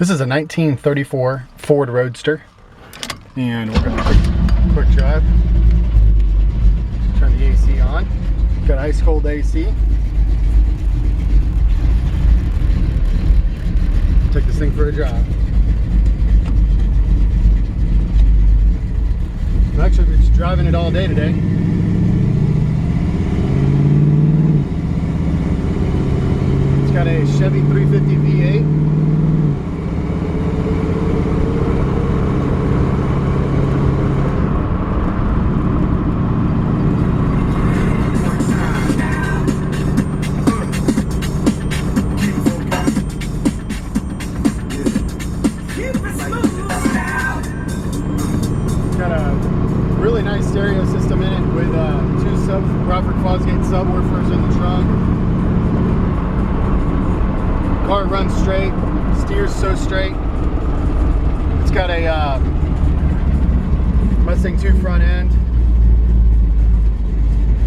This is a 1934 Ford Roadster, and we're gonna quick drive. Turn the AC on. Got ice cold AC. Take this thing for a drive. I'm actually just driving it all day today. It's got a Chevy 350 V8. Really nice stereo system in it with two Crawford Fosgate subwoofers in the trunk. Car runs straight, steers so straight. It's got a Mustang 2 front end.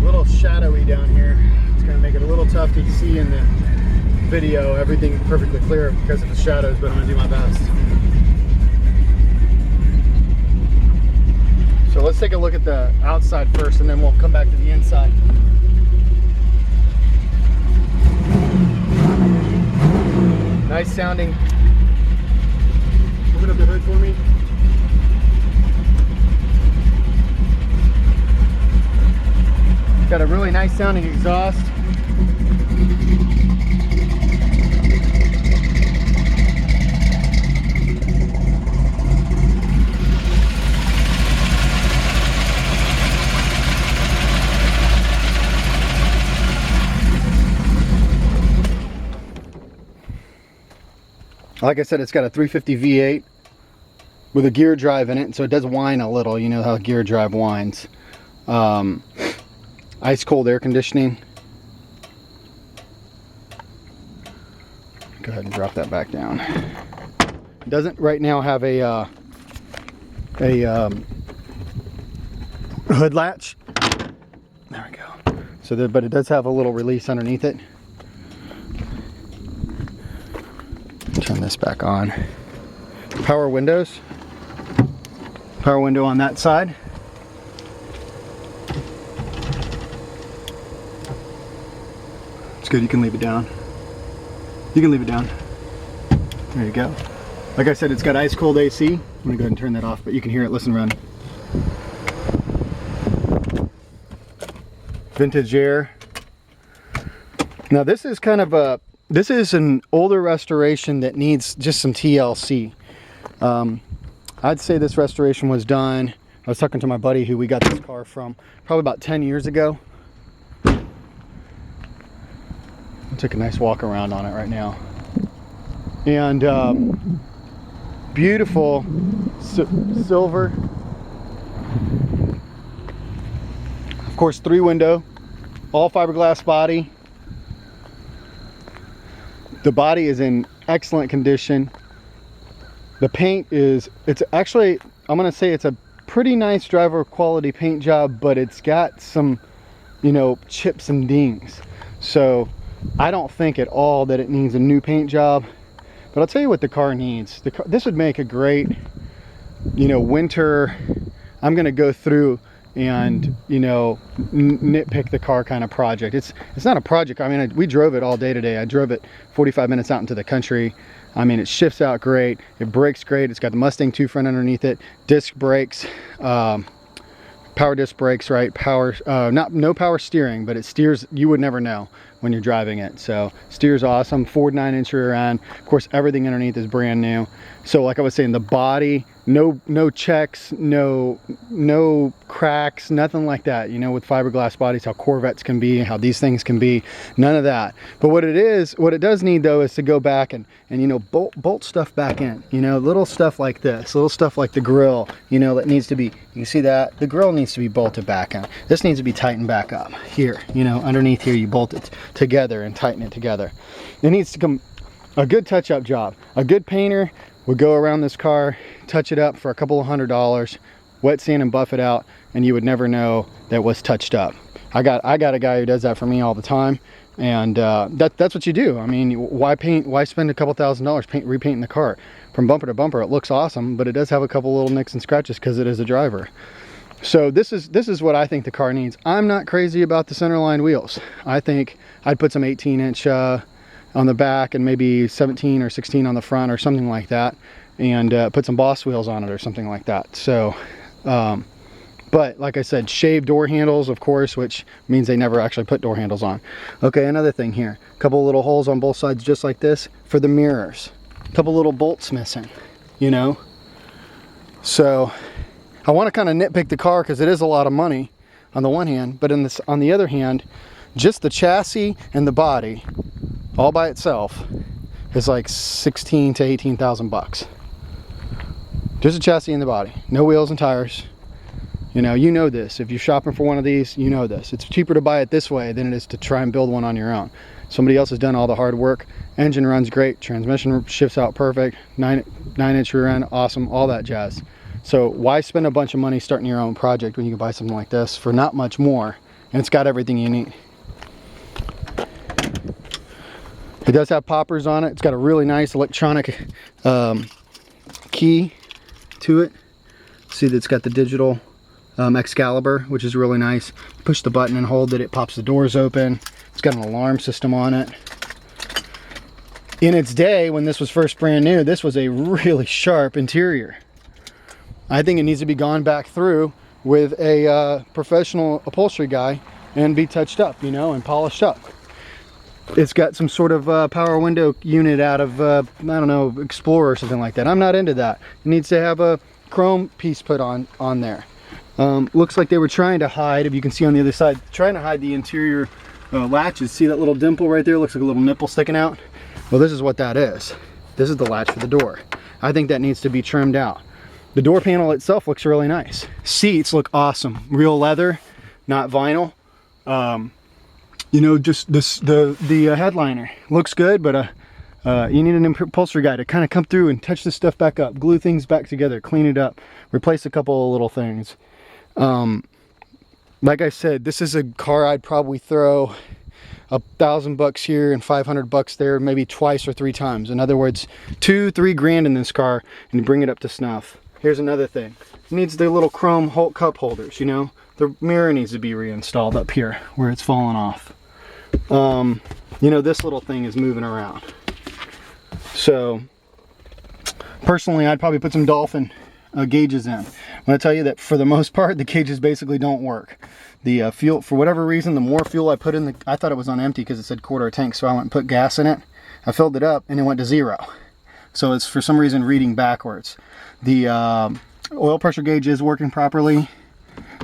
A little shadowy down here. It's going to make it a little tough to see in the video. Everything perfectly clear because of the shadows, but I'm going to do my best. So let's take a look at the outside first, and then we'll come back to the inside. Nice sounding. Open up the hood for me. Got a really nice sounding exhaust. Like I said, it's got a 350 V8 with a gear drive in it, so it does whine a little. You know how a gear drive whines. Ice cold air conditioning. Go ahead and drop that back down. It doesn't right now have a hood latch. There we go. So, but it does have a little release underneath it. Turn this back on. Power windows. Power window on that side. It's good, you can leave it down. You can leave it down. There you go. Like I said, it's got ice cold AC. I'm gonna go ahead and turn that off, but you can hear it. Listen, run. Vintage air. Now this is kind of a this is an older restoration that needs just some TLC. I'd say this restoration was done. I was talking to my buddy who we got this car from probably about 10 years ago. I'll take a nice walk around on it right now. And beautiful silver. Of course, 3-window, all fiberglass body. The body is in excellent condition. The paint is, it's actually, I'm gonna say it's a pretty nice driver quality paint job, but it's got some, you know, chips and dings. So I don't think at all that it needs a new paint job, but I'll tell you what the car needs. This would make a great, you know, winter, I'm gonna go through and, you know, nitpick the car kind of project. It's not a project. I mean, we drove it all day today. I drove it 45 minutes out into the country. I mean, it shifts out great. It brakes great. It's got the Mustang 2 front underneath it. Disc brakes, power disc brakes, right? Power, no power steering, but it steers, you would never know when you're driving it. So steers awesome. Ford 9-inch rear end. Of course, everything underneath is brand new. So like I was saying, the body, no checks, no cracks, nothing like that. You know, with fiberglass bodies, how Corvettes can be, how these things can be, none of that. But what it does need though is to go back and you know, bolt stuff back in. You know, little stuff like this, little stuff like the grill, you know, that needs to be, you see that? The grill needs to be bolted back in. This needs to be tightened back up. Here, you know, underneath here, you bolt it together and tighten it together. It needs to come a good touch-up job. A good painter would go around this car, touch it up for a couple of $100, wet sand and buff it out, and you would never know that it was touched up. I got a guy who does that for me all the time, And that's what you do. I mean, why spend a couple $1,000s repainting the car? From bumper to bumper, it looks awesome, but it does have a couple little nicks and scratches because it is a driver. So this is what I think the car needs. I'm not crazy about the centerline wheels. I think I'd put some 18-inch on the back and maybe 17 or 16 on the front or something like that, and put some Boss wheels on it or something like that. So but like I said, shaved door handles, of course, which means they never actually put door handles on. Okay, another thing here, a couple little holes on both sides just like this for the mirrors, a couple little bolts missing, you know. So I want to kind of nitpick the car because it is a lot of money on the one hand, but on the other hand, just the chassis and the body all by itself is like 16 to 18,000 bucks. Just a chassis and the body, no wheels and tires. You know this. If you're shopping for one of these, you know this. It's cheaper to buy it this way than it is to try and build one on your own. Somebody else has done all the hard work. Engine runs great, transmission shifts out perfect, 9-inch rear end, awesome, all that jazz. So why spend a bunch of money starting your own project when you can buy something like this for not much more, and it's got everything you need. It does have poppers on it. It's got a really nice electronic key to it. See that it's got the digital Excalibur, which is really nice. Push the button and hold it, it pops the doors open. It's got an alarm system on it. In its day, when this was first brand new, this was a really sharp interior. I think it needs to be gone back through with a professional upholstery guy and be touched up, you know, and polished up. It's got some sort of power window unit out of, I don't know, Explorer or something like that. I'm not into that. It needs to have a chrome piece put on there. Looks like they were trying to hide, if you can see on the other side, trying to hide the interior latches. See that little dimple right there? Looks like a little nipple sticking out. Well, this is what that is. This is the latch for the door. I think that needs to be trimmed out. The door panel itself looks really nice. Seats look awesome. Real leather, not vinyl. You know, just the headliner looks good, but you need an upholstery guy to kind of come through and touch this stuff back up, glue things back together, clean it up, replace a couple of little things. Like I said, this is a car I'd probably throw $1,000 here and 500 bucks there, maybe twice or 3 times. In other words, 2-3 grand in this car and bring it up to snuff. Here's another thing. It needs the little chrome cup holders, you know. The mirror needs to be reinstalled up here where it's fallen off. You know, this little thing is moving around. So personally, I'd probably put some Dolphin gauges in. I'm going to tell you that for the most part, the gauges basically don't work. The fuel, for whatever reason, the more fuel I put in, I thought it was on empty because it said quarter tank, so I went and put gas in it. I filled it up and it went to 0. So it's for some reason reading backwards. The oil pressure gauge is working properly.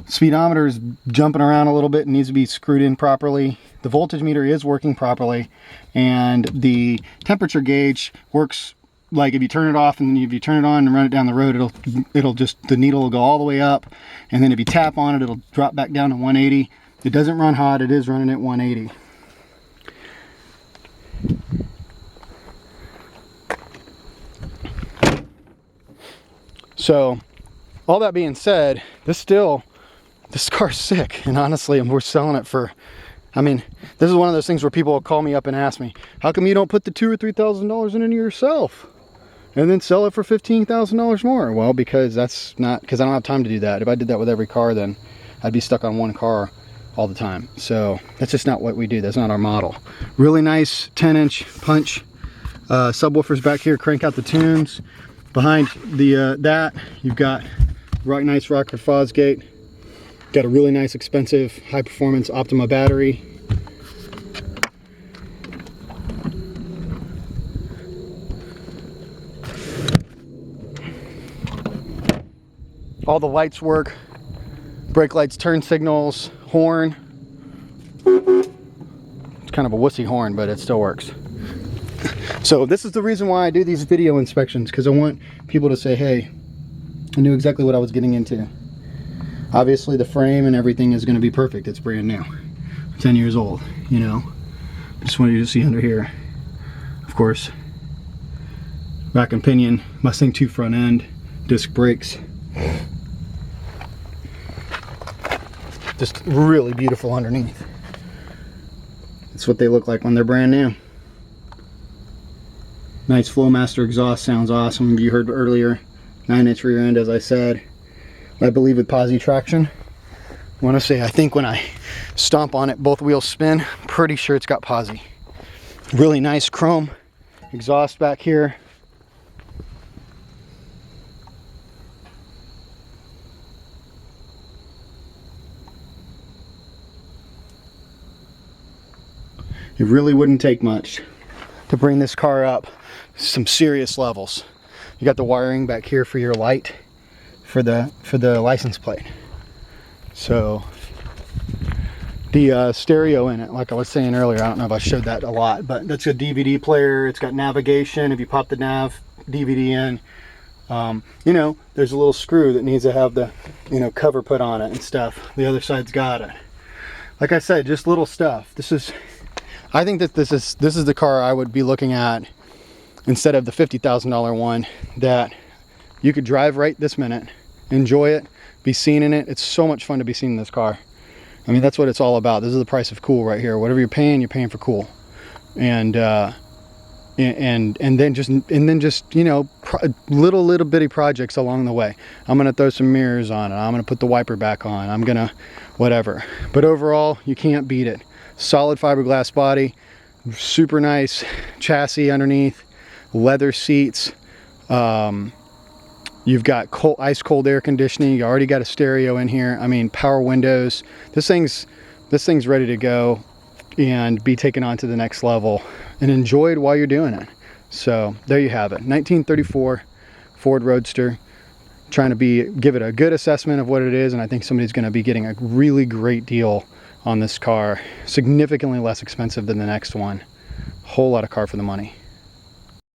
Speedometer is jumping around a little bit and needs to be screwed in properly. The voltage meter is working properly, and the temperature gauge works like if you turn it off and if you turn it on and run it down the road, it'll just, the needle will go all the way up, and then if you tap on it, it'll drop back down to 180. It doesn't run hot, it is running at 180. So all that being said, this car's sick, and honestly, we're selling it for, I mean, this is one of those things where people will call me up and ask me, how come you don't put the $2,000 or $3,000 in it yourself and then sell it for $15,000 more? Well, because I don't have time to do that. If I did that with every car, then I'd be stuck on one car all the time. So that's just not what we do. That's not our model. Really nice 10-inch punch subwoofers back here, crank out the tunes. Behind that, you've got nice Rockford Fosgate. Got a really nice, expensive, high-performance Optima battery. All the lights work. Brake lights, turn signals, horn. It's kind of a wussy horn, but it still works. So this is the reason why I do these video inspections, because I want people to say, hey, I knew exactly what I was getting into. Obviously the frame and everything is going to be perfect. It's brand new, 10 years old, you know. Just wanted you to see under here, of course, rack and pinion, Mustang 2 front end, disc brakes. Just really beautiful underneath. That's what they look like when they're brand new. Nice Flowmaster exhaust, sounds awesome. You heard earlier, 9-inch rear end, as I said. I believe with posi traction. I want to say, I think when I stomp on it, both wheels spin. Pretty sure it's got posi. Really nice chrome exhaust back here. It really wouldn't take much to bring this car up some serious levels. You got the wiring back here for your light for the license plate. So the stereo in it, like I was saying earlier, I don't know if I showed that a lot, but that's a DVD player. It's got navigation. If you pop the nav DVD in, you know, there's a little screw that needs to have the, you know, cover put on it and stuff. The other side's got it. Like I said, just little stuff. I think that this is the car I would be looking at instead of the $50,000 one that you could drive right this minute, enjoy it, be seen in it. It's so much fun to be seen in this car. I mean, that's what it's all about. This is the price of cool right here. Whatever you're paying for cool. And then just you know, little bitty projects along the way. I'm gonna throw some mirrors on it. I'm gonna put the wiper back on. I'm gonna whatever. But overall, you can't beat it. Solid fiberglass body, super nice chassis underneath, leather seats. You've got ice cold air conditioning. You already got a stereo in here. I mean, power windows. This thing's ready to go and be taken on to the next level and enjoyed while you're doing it. So there you have it. 1934 Ford Roadster. Trying to give it a good assessment of what it is, and I think somebody's going to be getting a really great deal on this car. Significantly less expensive than the next one. Whole lot of car for the money.